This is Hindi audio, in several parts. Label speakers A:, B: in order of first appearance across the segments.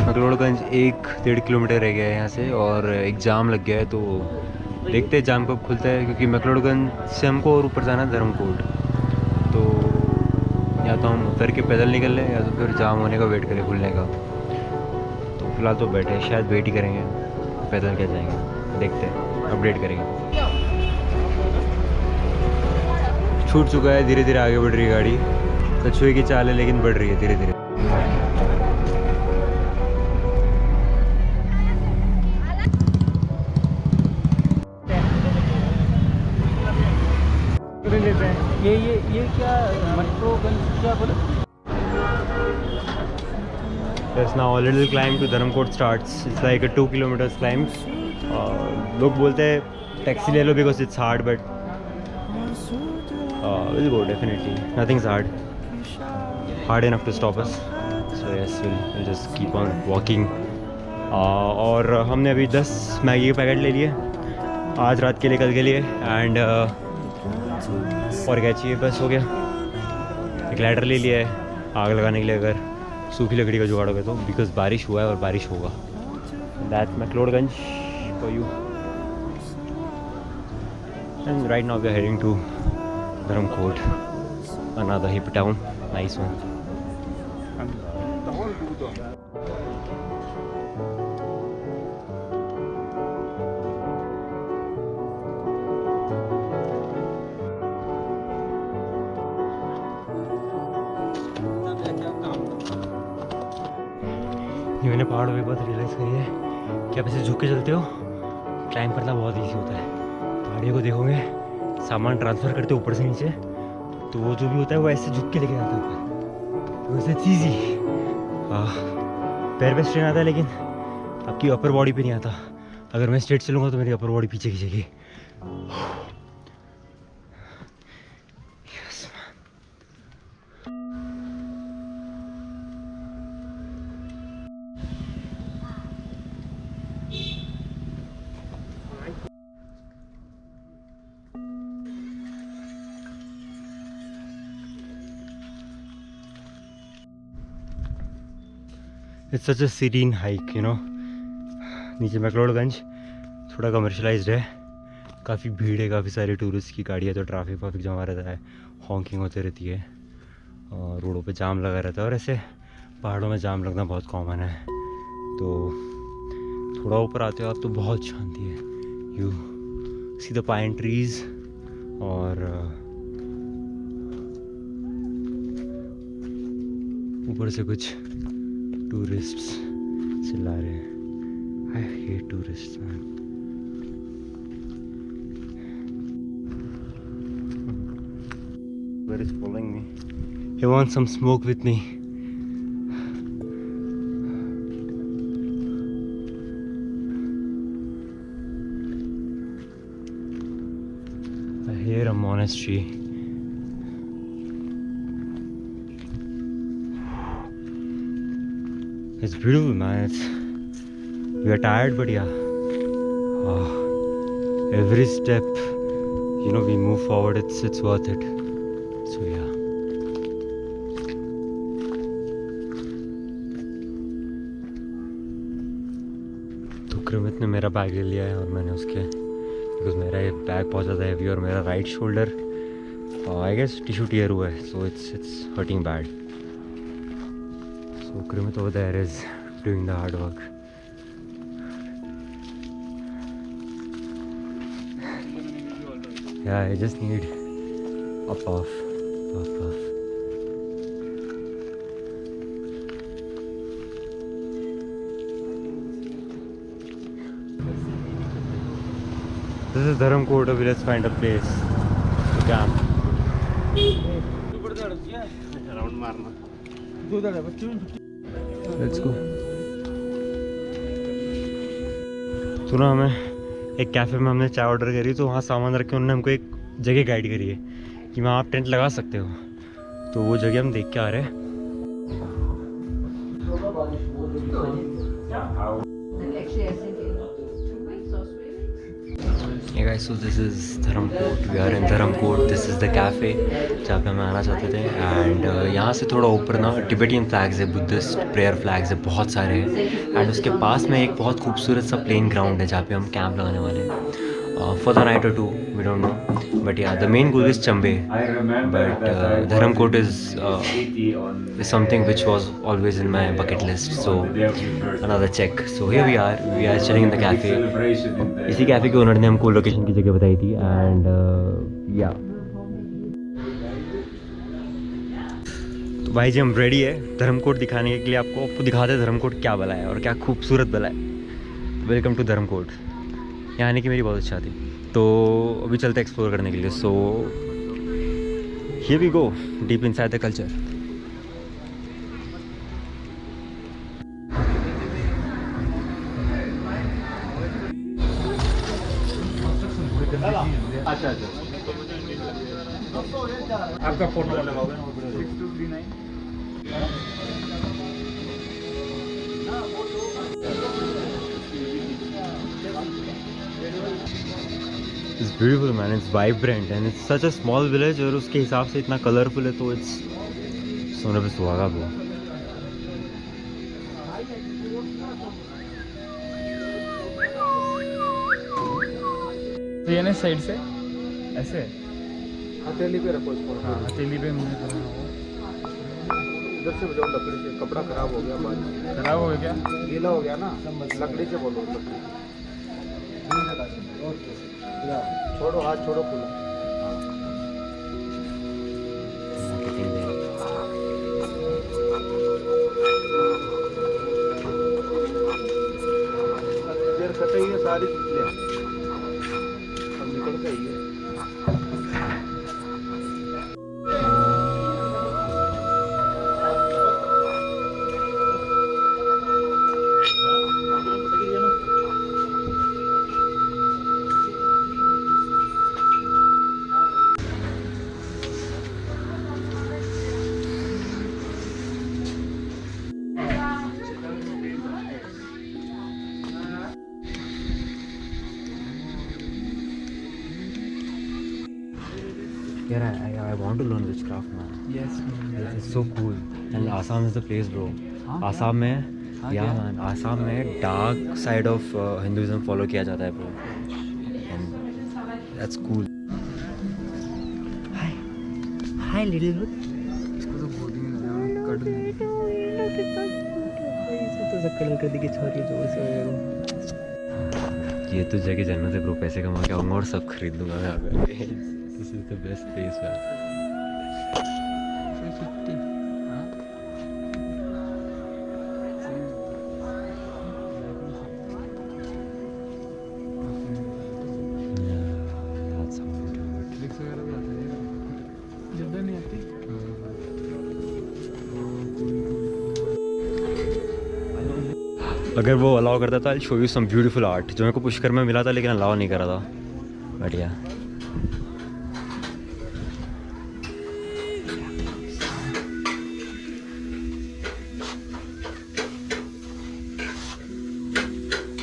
A: मैक्लोडगंज 1-1.5 किलोमीटर रह गया है यहाँ से और एग्ज़ाम लग गया है, तो देखते हैं एग्ज़ाम कब खुलता है, क्योंकि मैक्लोडगंज से हमको और ऊपर जाना है धर्मकोट। तो या तो हम उतर के पैदल निकल लें या तो फिर जाम होने का वेट करें खुलने का। तो फिलहाल तो बैठे, शायद वेट ही करेंगे, पैदल क्या जाएंगे, देखते हैं, अपडेट करेंगे। छूट चुका है, धीरे धीरे आगे बढ़ रही है गाड़ी। कछुए की चाल है लेकिन बढ़ रही है धीरे धीरे।
B: ये क्या मैक्लोडगंज क्या बोले?
A: Yes, now a little climb to Dharamkot starts. It's like a 2 kilometers climb. लोग बोलते हैं टैक्सी ले लो because it's hard, but we'll go definitely. Nothing's hard enough to stop us. So yes, we'll just keep on walking. और हमने अभी 10 मैगी के पैकेट ले लिए आज रात के लिए, कल के लिए, एंड और क्या चाहिए, बस हो गया। एक लाइटर ले लिया है आग लगाने के लिए अगर सूखी लकड़ी का जुगाड़ हो गया तो, बिकॉज बारिश हुआ है और बारिश होगा। That's McLeodganj for you. And right now we are heading to Dharamkot, another hip town, nice one. मैंने पहाड़ों के बाद रियलाइज़ करी है कि आप ऐसे झुक के चलते हो, क्लाइंब करना बहुत ईजी होता है। पहाड़ियों को देखोगे, सामान ट्रांसफ़र करते हो ऊपर से नीचे, तो वो जो भी होता है वो ऐसे झुक के लेके जाता है ऊपर, तो इट्स ईजी। पैर पे स्ट्रेन आता है लेकिन आपकी अपर बॉडी पे नहीं आता। अगर मैं स्ट्रेट चलूँगा तो मेरी अपर बॉडी पीछे खींचेगी। It's such a serene hike, you know. नीचे मैक्लोडगंज थोड़ा कमर्शलाइज्ड है, काफ़ी भीड़ है, काफ़ी सारी टूरिस्ट की गाड़ियाँ, तो ट्रैफिक जमा रहता है, हॉकिंग होती रहती है और रोडों पे जाम लगा रहता है। और ऐसे पहाड़ों में जाम लगना बहुत कॉमन है। तो थोड़ा ऊपर आते हो आप तो बहुत शांति है, you see the pine trees, और ऊपर से कुछ टूरिस्ट्स चिल्ला रहे हैं। I hate tourists, man. Where is following me? He wants some smoke with me. I hear a monastery. It's beautiful, man. We are tired, but yeah, every step, you know, we move forward, it's worth it. So yeah. तुक्रमित ने मेरा बैग ले लिया है और मैंने उसके, बिकॉज मेरा ये बैग बहुत ज़्यादा हैवी और मेरा right shoulder I guess tissue tear हुआ है, so it's hurting bad. So तुक्रमित over there is doing the hard work. Yeah, I just need a puff. This is Dharamkot. Let's find a place to camp. Let's go. सुना हमें एक कैफ़े में हमने चाय ऑर्डर करी, तो वहाँ सामान रख के उन्होंने हमको एक जगह गाइड करी है कि वहाँ आप टेंट लगा सकते हो, तो वो जगह हम देख के आ रहे हैं. guys, so this is Dharamkot. We are in Dharamkot. This is the cafe जहाँ पे हम आना चाहते थे. And यहाँ से थोड़ा ऊपर ना टिबेटियन फ्लैग्स है, बुद्धिस्ट प्रेयर फ्लैग्स है, बहुत सारे हैं. एंड उसके पास में एक बहुत खूबसूरत सा प्लेन ग्राउंड है जहाँ पे हम कैंप लगाने वाले हैं. For the night or two, we don't know. But yeah, the main goal is Chambe. But Dharamkot is something which was always in my bucket list. So another check. So here we are chilling in the cafe. इसी कैफ़े के ओनर ने हमको लोकेशन की जगह बताई थी. And yeah. तो भाई जी हम रेडी है धर्मकोट दिखाने के लिए. आपको दिखाते हैं धर्मकोट क्या बला है और क्या खूबसूरत बला है. Welcome to Dharamkot. यहाँ आने की मेरी बहुत इच्छा थी, तो अभी चलते एक्सप्लोर करने के लिए. So here we go deep inside the culture.
B: अच्छा आपका फोन नंबर लगाओगे 6239.
A: It's beautiful man, it's vibrant and it's such a small village और उसके हिसाब से इतना कलरफुल है, तो it's सोने पे सुहागा वो.
B: तो ये ना साइड से ऐसे हथेली पे रखो इसको. हाँ हथेली पे मुझे करना हो. इधर से बजाओ लकड़ी से. कपड़ा खराब हो गया. बात खराब हो गया, गीला हो गया ना. लकड़ी से बोलो. छोड़ो हाथ छोड़ो. खुला देर कटाई है सारी ले. अब निकल गई है.
A: Yeah, I want to learn witchcraft man.
B: Yes,
A: It's so cool. And Assam is the place, bro. Assam में yeah man, Assam में dark side of Hinduism follow किया जाता है bro. And that's cool. Hi little bit.
B: इसको तो बोल देंगे कट देंगे.
A: तो शक्ल कर दी कि छोरी जोर से. ये तो जगह जन्नत है ब्रो. पैसे कमा के आऊँगा और सब खरीद लूँगा मैं आगे. This is the best place man. अगर वो अलाउ करता था, show you some beautiful art जो मेरे को पुष्कर में मिला था, लेकिन अलाउ नहीं करा था. बढ़िया.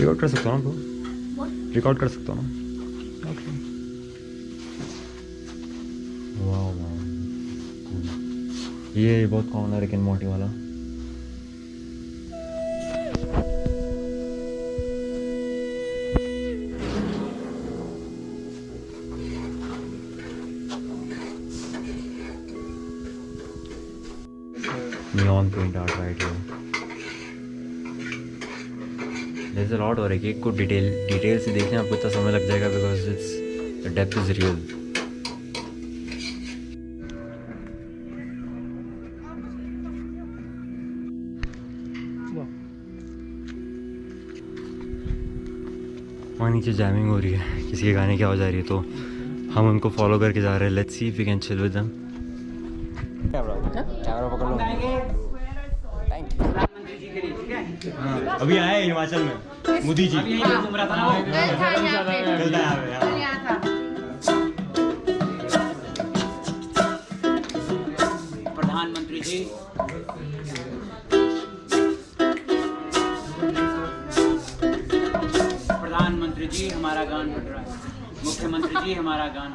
A: रिकॉर्ड कर सकता हूँ ना? रिकॉर्ड कर सकता हूँ ना? ओके. वाह ये बहुत कॉमन है रिक एंड मॉर्टी वाला. neon paint art right here. There's a lot और एक को डिटेल से देखने आपको इतना समय लग जाएगा because it's the depth is real. वहाँ नीचे जैमिंग हो रही है, किसी के गाने की आवाज़ आ रही है, तो हम उनको फॉलो करके जा रहे हैं. Let's see if we can chill with them. Camera पकड़ लो. अभी आए हिमाचल में मोदी जी.
C: प्रधानमंत्री जी हमारा गान बज रहा है. मुख्यमंत्री जी हमारा गान,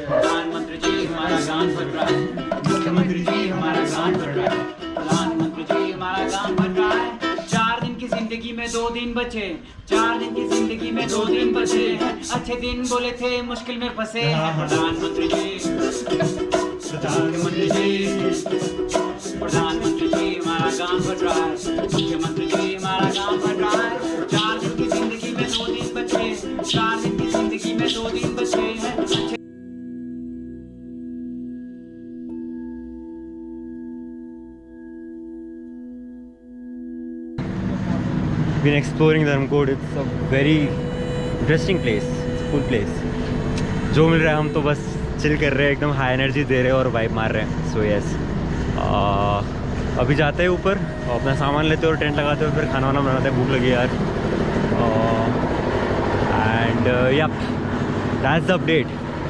C: प्रधानमंत्री जी हमारा गान बज रहा है, मुख्यमंत्री जी हमारा गान बज रहा है, प्रधानमंत्री जी हमारा गान बज रहा है। 4 दिन की जिंदगी में 2 दिन बचे, 4 दिन की जिंदगी में 2 दिन बचे हैं, अच्छे दिन बोले थे मुश्किल में फंसे हैं। प्रधानमंत्री जी, मुख्यमंत्री जी, प्रधानमंत्री जी हमारा गान बज रहा है, मुख्यमंत्री जी हमारा गान बज रहा है। 4 दिन की जिंदगी में 2 दिन बचे, 4 दिन की जिंदगी में 2 दिन बचे हैं, अच्छे
A: been exploring Dharmkot. It's a very interesting place. It's a cool place. जो मिल रहा है हम तो बस चिल कर रहे हैं, एकदम हाई एनर्जी दे रहे हैं और वाइब मार रहे हैं. सो यस, अभी जाते हैं ऊपर, अपना सामान लेते हैं और टेंट लगाते हैं, फिर खाना वाना बनाते हैं. भूख लगी यार. एंड या दैट्स द अपडेट.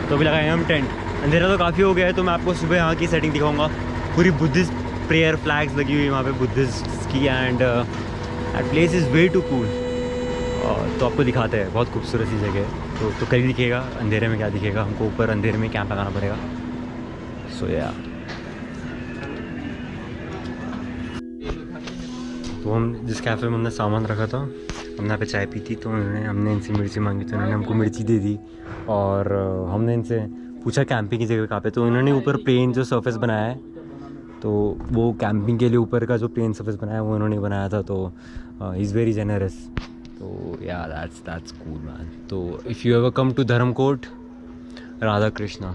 A: तो अभी लगाए हम टेंट. अंधेरा तो काफ़ी हो गया है, तो मैं आपको सुबह यहाँ की सेटिंग दिखाऊंगा. पूरी बुद्धिस्ट प्रेयर फ्लैग्स लगी हुई वहाँ पे बुद्धिस्ट की. And that place is way too cool. तो आपको दिखाते हैं, बहुत खूबसूरत सी जगह है. तो कल दिखेगा, अंधेरे में क्या दिखेगा हमको. ऊपर अंधेरे में कैंप लगाना पड़ेगा. सो या तो हम जिस कैफ़े में हमने सामान रखा था, हमने यहाँ पे चाय पी थी, तो हमने इनसे मिर्ची मांगी, तो उन्होंने हमको मिर्ची दे दी. और हमने इनसे पूछा कैंपिंग की जगह कहाँ पे. तो इन्होंने ऊपर प्लेन जो सर्फेस बनाया है, तो वो कैंपिंग के लिए ऊपर का जो प्लेन सर्फेस बनाया है वो उन्होंने बनाया था. तो इज़ वेरी जेनरस. तो या दैट्स कूल मैन. तो if you ever come to Dharamkot, Radha Krishna,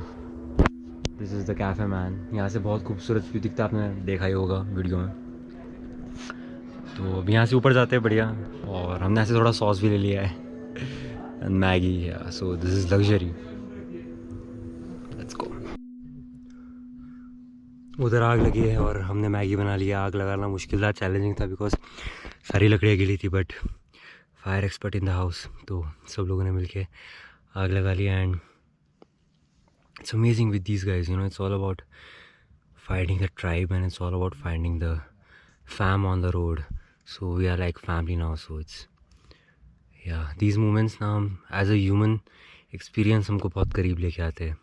A: this is the cafe man. यहाँ से बहुत खूबसूरत व्यू दिखता है, आपने देखा ही होगा वीडियो में. तो अब यहाँ से ऊपर जाते हैं बढ़िया. और हमने ऐसे थोड़ा सॉस भी ले लिया है and Maggi. So this is luxury. Let's go. उधर आग लगी है और हमने मैगी बना लिया. आग लगाना मुश्किल था, चैलेंजिंग था, बिकॉज सारी लकड़ियाँ गिली थी. But fire expert in the house, तो सब लोगों ने मिलके आग लगा लिया. And it's amazing with these guys, you know. It's all about finding the tribe and it's all about finding the fam on the road. So we are like family now. So it's yeah these moments ना हम एज अ ह्यूमन एक्सपीरियंस हमको बहुत करीब लेके आते हैं.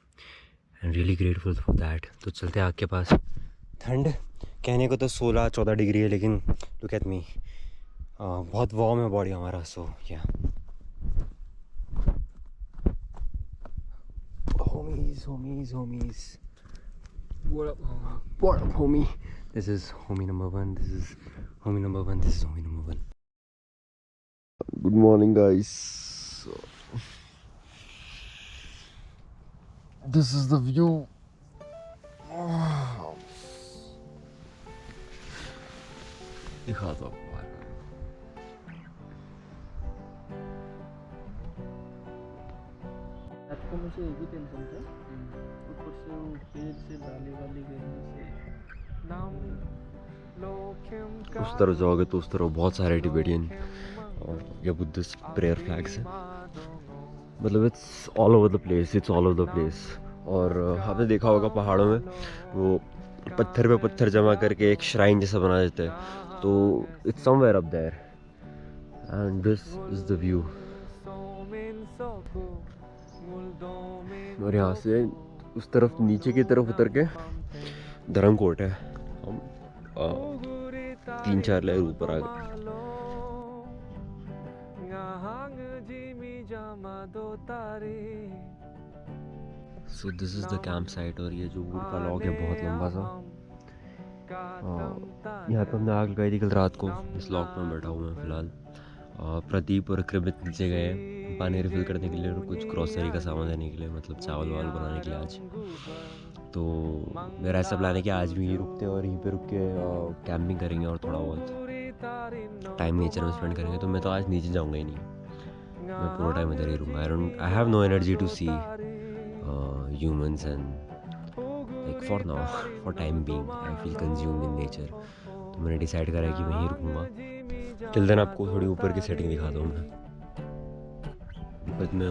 A: And really grateful for that. तो चलते आग के पास. ठंड कहने को तो 16-14 डिग्री है, लेकिन लुक एट मी, बहुत वार्म है बॉडी हमारा. सो या homies what up homie. This is homie number 1, this is homie number 1, this is homie number 1. Good morning guys. This is the view. दिखाता हूँ.
B: आपको मुझे एक ही टेंशन था, ऊपर से वो पेड़ से डाली वाली गिरने से नाम
A: उस तरफ जाओगे तो उस तरफ बहुत सारे टिबेटियन और या बुद्धिस्ट प्रेयर फ्लैग्स हैं. मतलब it's all over the place, it's all over the place. और आपने देखा होगा पहाड़ों में वो पत्थर पे पत्थर जमा करके एक श्राइन जैसा बना देते हैं. तो it's somewhere up there and this is the view. और यहाँ से उस तरफ नीचे की तरफ उतर के धर्मकोट है. हम 3-4 लेयर ऊपर आ गए. So this is the camp site. और ये जो वुड का लॉग है बहुत लंबा सा. यहाँ पे हमने आग लगाई थी कल रात को. इस लॉग पर बैठा हुआ है फिलहाल. प्रदीप और कृमित नीचे गए पानी रिफिल करने के लिए और कुछ ग्रोसरी का सामान देने के लिए, मतलब चावल वावल बनाने के लिए आज. तो मेरा ऐसा प्लान है कि आज भी यहीं रुकते हैं और यहीं पे रुक के कैंपिंग करेंगे और थोड़ा बहुत टाइम नेचर में स्पेंड करेंगे. तो मैं तो आज नीचे जाऊँगा ही नहीं, मैं पूरा टाइम इधर ही रहूँगा. I have no energy to see humans and like for now, for time being I feel consumed in nature. तो मैंने डिसाइड करा है कि मैं यहीं रुकूँगा. टिल देन आपको थोड़ी ऊपर की सेटिंग दिखाता हूँ मैं. पद में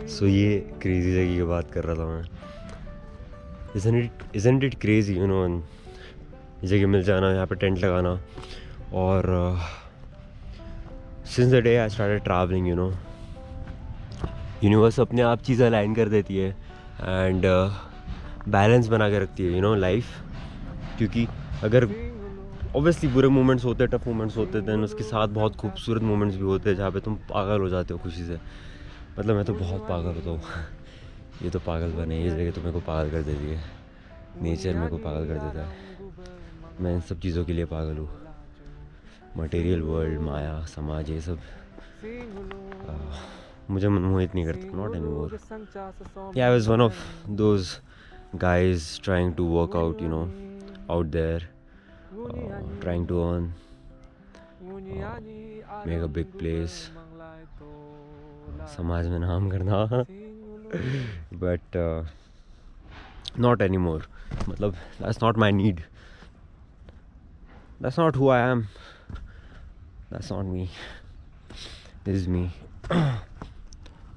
A: सो ये क्रेजी जगह की बात कर रहा था मैं. Isn't it crazy, you know, ये जगह मिल जाना, यहाँ पे टेंट लगाना. और since the day I started traveling, you know, universe अपने आप चीज़ें अलाइन कर देती है एंड बैलेंस बना के रखती है, you know, लाइफ. क्योंकि अगर ऑब्वियसली बुरे मोमेंट्स होते हैं, टफ मोमेंट्स होते हैं, देन उसके साथ बहुत खूबसूरत मोमेंट्स भी होते हैं जहाँ पे तुम पागल हो जाते हो खुशी से. मतलब मैं तो बहुत पागल होता हूँ. ये तो पागल बने, ये जगह तो मेरे को पागल कर देती है. नेचर मेरे को पागल कर देता है. मैं इन सब चीज़ों के लिए पागल हूँ. मटेरियल वर्ल्ड, माया, समाज, ये सब मुझे मोहित नहीं करता. Not anymore. Yeah, I was one of those guys trying to work out, you know, out there, trying to earn, make a big place, समाज में नाम करना. But not anymore. मतलब that's not my need. That's not who I am. That's not me. This is me.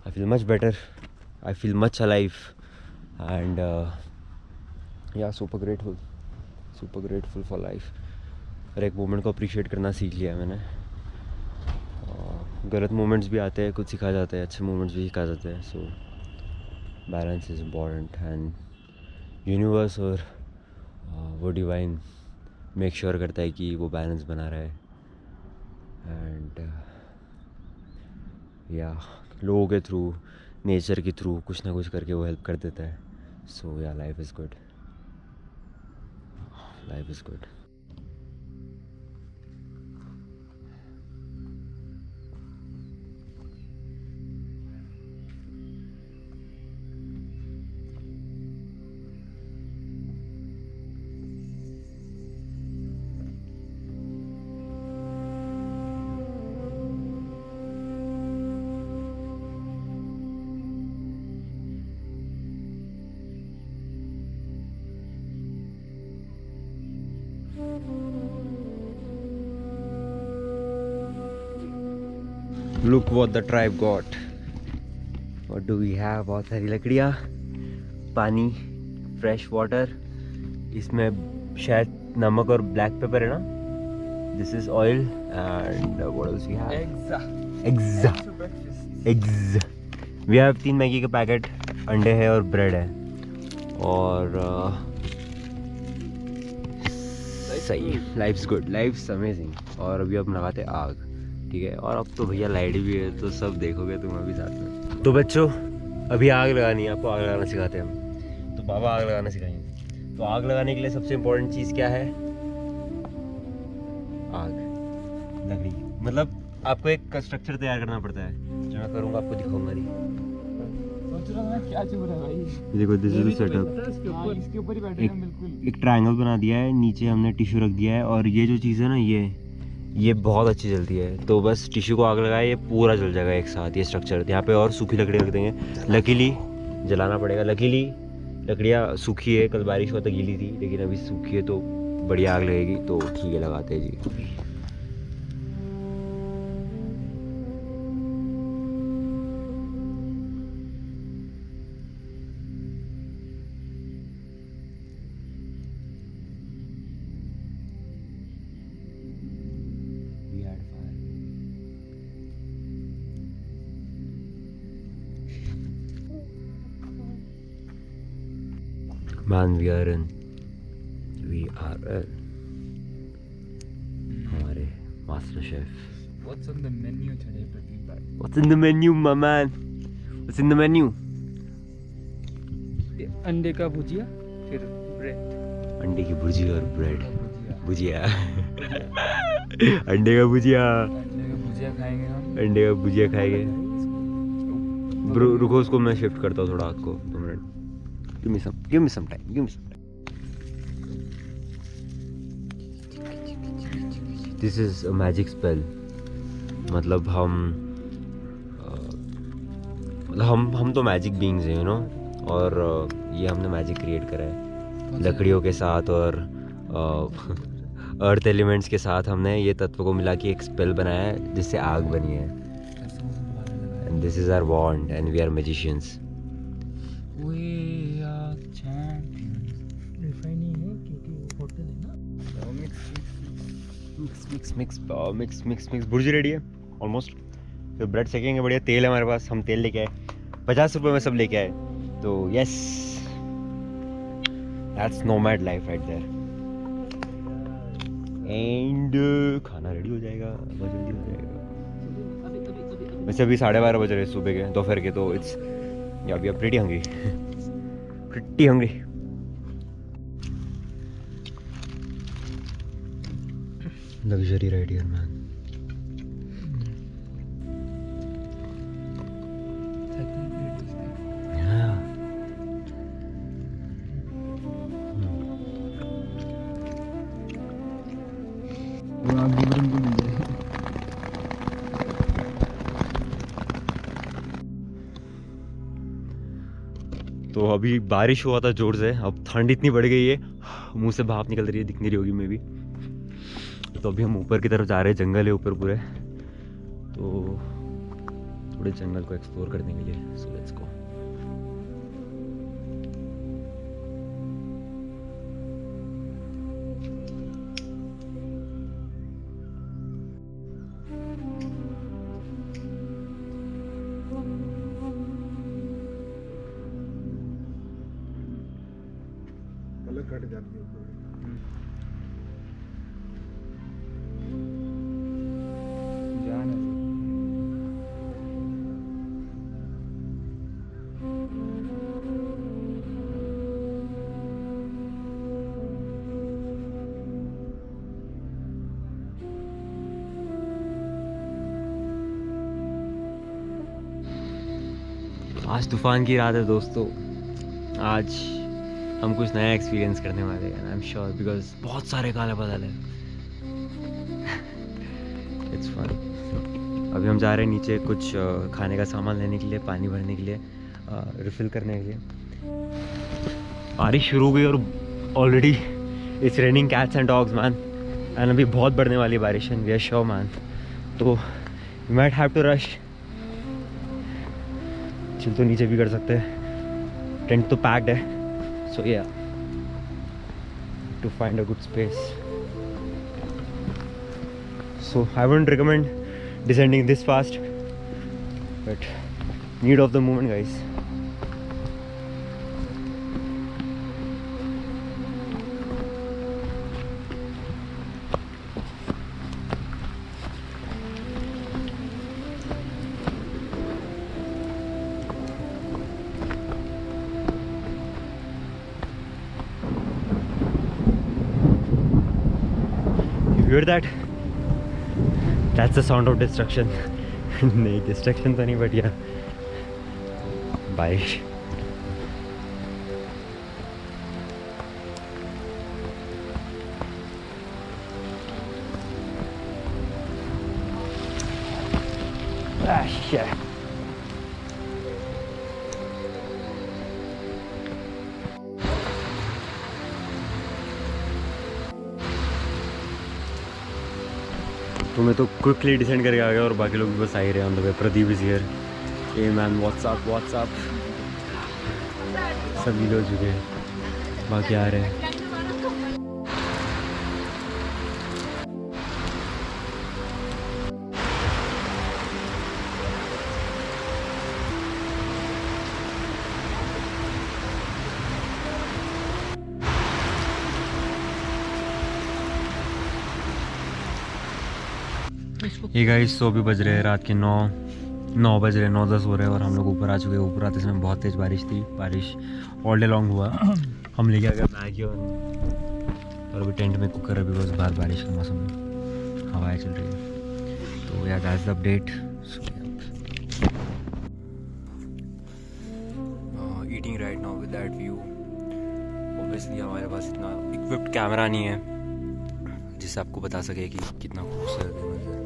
A: I feel much better. I feel much alive. And yeah, super grateful for life. हर एक मोमेंट को अप्रिशिएट करना सीख लिया मैंने. गलत मोमेंट्स भी आते हैं, कुछ सिखा जाते हैं, अच्छे मोमेंट्स भी सिखा जाते हैं. So balance is important and universe और वो डिवाइन मेक श्योर करता है कि वो बैलेंस बना रहा है. एंड या लोगों के थ्रू, नेचर के थ्रू कुछ ना कुछ करके वो हेल्प कर देता है. सो या life is good. Life is good. Look what the tribe got. What do we have? बहुत सारी लकड़ियाँ, पानी, फ्रेश वाटर. इसमें शायद नमक और ब्लैक पेपर है ना. This is oil and what else we have? Eggs. We have 3 Maggi के पैकेट, अंडे है और ब्रेड है. और सही. Life's good. Life's amazing. और अभी हम लगाते आग. ठीक है. और अब तो भैया लाइट भी है तो सब देखोगे तुम अभी साथ में. तो बच्चों अभी आग लगानी है. आपको आग लगाना सिखाते हैं हम. तो बाबा आग लगाना सिखाएंगे. तो आग लगाने के लिए सबसे इम्पोर्टेंट चीज़ क्या है? आग, लकड़ी. मतलब आपको एक स्ट्रक्चर तैयार करना पड़ता है जो मैं करूँगा, आपको दिखाऊंगा. नहीं
B: सोच रहा हूं क्या चुभ रहा है भाई.
A: देखो दिस इज द सेटअप.
B: इसके ऊपर ही बैठे हैं बिल्कुल.
A: एक ट्रायंगल बना दिया है, नीचे हमने टिश्यू रख दिया है. और ये जो चीज़ है ना, ये बहुत अच्छी जलती है. तो बस टिश्यू को आग लगाए, ये पूरा जल जाएगा एक साथ. ये स्ट्रक्चर यहाँ पे और सूखी लकड़ी रख देंगे. लकीली जलाना पड़ेगा. लकीली लकड़ियाँ सूखी है, कल बारिश हुआ तो गीली थी, लेकिन अभी सूखी है तो बढ़िया आग लगेगी. तो ठीक है, लगाते हैं जी. Man, we are in. हमारे master chef.
B: What's on the menu today, Pradeep?
A: What's in the menu, my man? What's in the menu?
B: अंडे का भुजिया, फिर ब्रेड.
A: अंडे की भुजिया और ब्रेड. भुजिया. अंडे का भुजिया.
B: खाएंगे हम.
A: अंडे का भुजिया खाएंगे. रुको, उसको मैं शिफ्ट करता हूँ थोड़ा आग को. 2 minute. Give me some time. This is a magic spell. मतलब हम तो मैजिक बीइंग्स हैं, यू नो। और ये हमने मैजिक क्रिएट करा है लकड़ियों के साथ और अर्थ एलिमेंट्स के साथ। हमने ये तत्व को मिला के एक स्पेल बनाया है जिससे आग बनी है। And this is our wand and we are magicians. Mix bhurji ready है ऑलमोस्ट। फिर ब्रेड सेकेंगे, बढ़िया तेल है हमारे पास, हम तेल लेके आए 50 रुपये में सब लेके आए। तो yes, that's nomad life right there. And खाना रेडी हो जाएगा, बहुत जल्दी हो जाएगा। वैसे अभी 12:30 बज रहे सुबह के, दोपहर के। तो it's yeah we are pretty hungry, pretty hungry. Luxury ride here man. तो अभी बारिश हुआ था जोर से, अब ठंड इतनी बढ़ गई है, मुंह से भाप निकल रही है, दिख नहीं रही होगी मे भी। तो अभी हम ऊपर की तरफ जा रहे हैं, जंगल है ऊपर पूरे, तो थोड़े जंगल को एक्सप्लोर करने के लिए। So let's go.
B: कट जाती है
A: आज तूफान की रात है दोस्तों। आज हम कुछ नया एक्सपीरियंस करने वाले हैं, आई एम श्योर, बिकॉज बहुत सारे काले बादल हैं। It's fun. अभी हम जा रहे हैं नीचे कुछ खाने का सामान लेने के लिए, पानी भरने के लिए, रिफिल करने के लिए। बारिश शुरू हो गई और already it's raining cats and dogs man. And अभी बहुत बढ़ने वाली बारिश है, वी आर श्योर मैन। तो you might have to rush. Chill तो नीचे भी कर सकते हैं, टेंट तो पैक्ड है। So yeah, to find a good space. So I wouldn't recommend descending this fast, but need of the moment, guys. Hear that? That's the sound of destruction. नहीं, destruction तो नहीं, but yeah, बारिश। shit. तो मैं तो क्विकली डिसेंड करके आ गया और बाकी लोग भी बस आ ही रहे on the way. Pradeep is here. Ay man, what's up सभी लोग चुके हैं, बाकी आ रहे हैं। ये गाइस, तो अभी बज रहे हैं रात के 9 बज रहे हैं, 9-10 हो रहे हैं और हम लोग ऊपर आ चुके हैं। ऊपर आते समय बहुत तेज़ बारिश थी, बारिश ऑल डे लॉन्ग हुआ। हम लेके आ गए मैगी और अभी टेंट में कुकर है, बिकॉज बाहर बारिश का मौसम है, हवाएं चल रही है। तो यार that's the update. Eating right now with that view. Obviously हमारे पास इतना इक्विप्ड कैमरा नहीं है जिससे आपको बता सके कि कितना खूबसूरत है मंजर।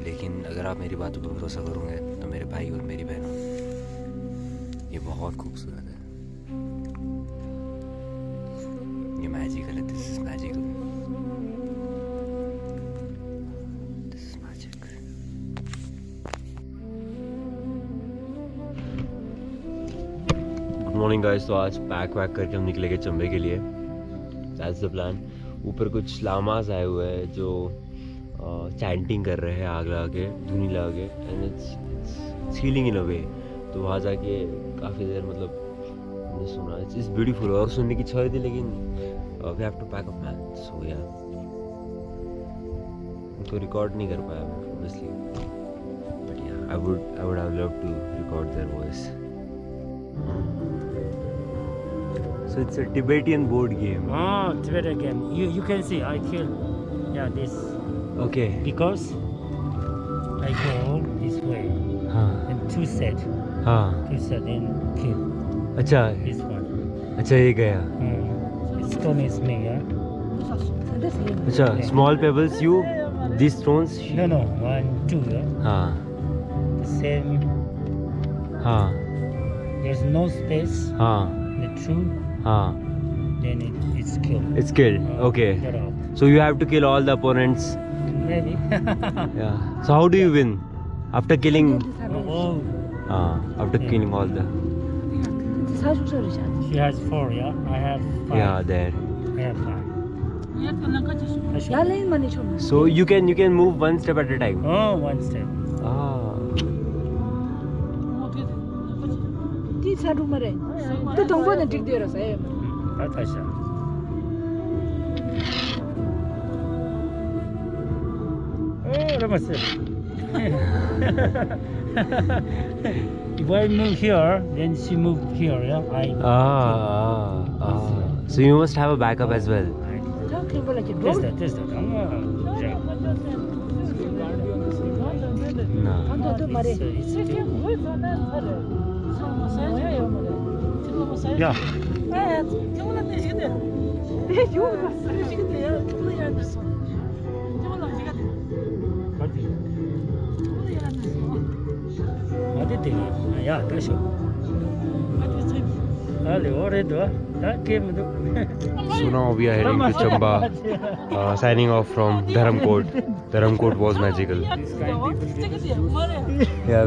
A: लेकिन अगर आप मेरी बातों पर भरोसा करोगे तो मेरे भाई और मेरी बहनों, ये बहुत खूबसूरत है, ये मैजिकल है। This is magical, this is magic. Good morning guys. तो आज पैक वैक करके हम निकलेंगे चंबे के लिए, दैट्स द प्लान। ऊपर कुछ लामाज आए हुए हैं जो चैंटिंग कर रहे हैं आग लगा के, धुनी लगा के, एंड इट्स हीलिंग इन अ वे। तो वहाँ जाके काफ़ी देर मतलब हमने सुना, इट्स ब्यूटीफुल। और सुनने की इच्छा थी लेकिन we have to pack up man, so yeah उनको रिकॉर्ड नहीं कर पाया मैं obviously, but yeah I would have loved to record their voice. So it's a Tibetan board game.
D: Oh, Tibetan game. You can see I kill. Yeah, this.
A: Okay.
D: Because I go this way
A: हाँ
D: and two set and kill
A: अच्छा
D: this one.
A: अच्छा ये गया।
D: Stone is me, yeah.
A: अच्छा small pebbles you these stones।
D: No, 1, 2, yeah.
A: हाँ
D: The same.
A: हाँ
D: There's no space.
A: हाँ
D: The true.
A: हाँ
D: Then it's killed.
A: it's killed. Okay,
D: Get out.
A: so you have to kill all the opponents.
D: Maybe.
A: Yeah, so how do you win after killing?
D: Oh,
A: After killing all the
D: she has 4, yeah. I have 5.
A: yeah there.
D: I have 5. I should-
A: So you can move one step at a time.
D: Oh, one step. Natasha. Oh, namaste. If I move here, then she moved here, yeah.
A: So you must have a backup as well.
D: Test that. Yeah.
A: No.
D: It's yeah. Yeah, that's all.
A: So now we are heading to Chamba, signing off from Dharamkot. Dharamkot was magical. Yeah.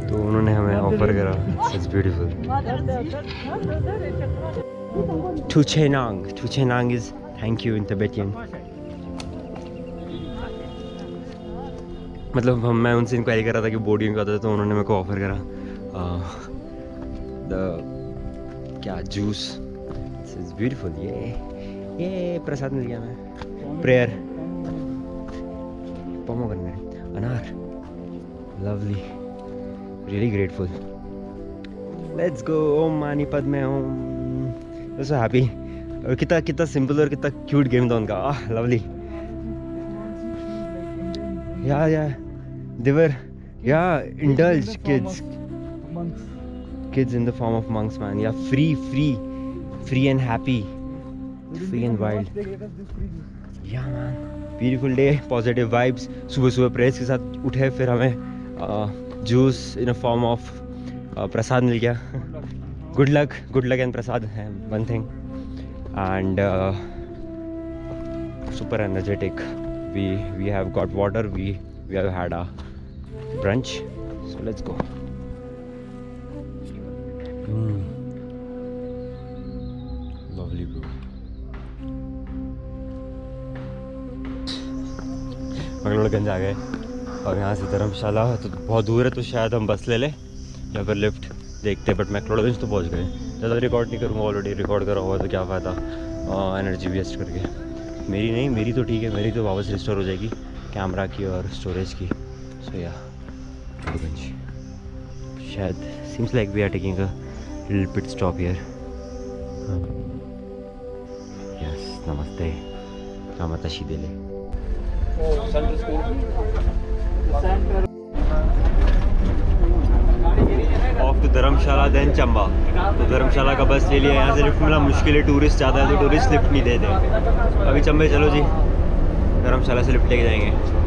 A: तो उन्होंने हमें ऑफर करा, it's beautiful. Tuchenang is thank you in Tibetan. मतलब मैं उनसे इंक्वायरी कर रहा था कि बोर्ड गेम का था, तो उन्होंने मेरे को ऑफर करा क्या जूस, इट्स ब्यूटीफुल। ये प्रसाद मिल गया हमें, प्रेयर पोमोग्रेनेट, अनार, lovely, really grateful. Let's go. ओम मानी पद्मे ओम। So happy. और कितना सिंपल और कितना क्यूट गेम था उनका। लवली। या they indulge kids in the form of monks, man. Yeah, free and happy, free and wild. Yeah man, beautiful day, positive vibes. सुबह प्रेयर्स के साथ उठे, फिर हमें juice in a form of prasad मिल गया। गुड लक एंड प्रसाद है one thing, and super energetic. We have got water, we have had a brunch, so let's go. Lovely bro. McLeodganj आ गए और यहाँ से धर्मशाला तो बहुत दूर है, तो शायद हम बस ले लें या फिर लिफ्ट देखते हैं। बट मैकलोडगंज तो पहुँच गए। ज़्यादा रिकॉर्ड नहीं करूँगा, ऑलरेडी रिकॉर्ड करा हुआ तो क्या फ़ायदा एनर्जी वेस्ट करके। मेरी तो ठीक है, मेरी तो वापस रिस्टोर हो जाएगी कैमरा की और स्टोरेज की। सो या शायद seems like we are taking a little pit stop here. Yes, नमस्ते कामता शीदेले। Off to Dharamshala then Chamba. तो धर्मशाला का बस ले लिया, यहाँ से लिफ्ट मिला मुश्किल है, टूरिस्ट ज़्यादा है तो टूरिस्ट लिफ्ट नहीं देते। अभी चंबे चलो जी, धर्मशाला से लिफ्ट लेके जाएंगे।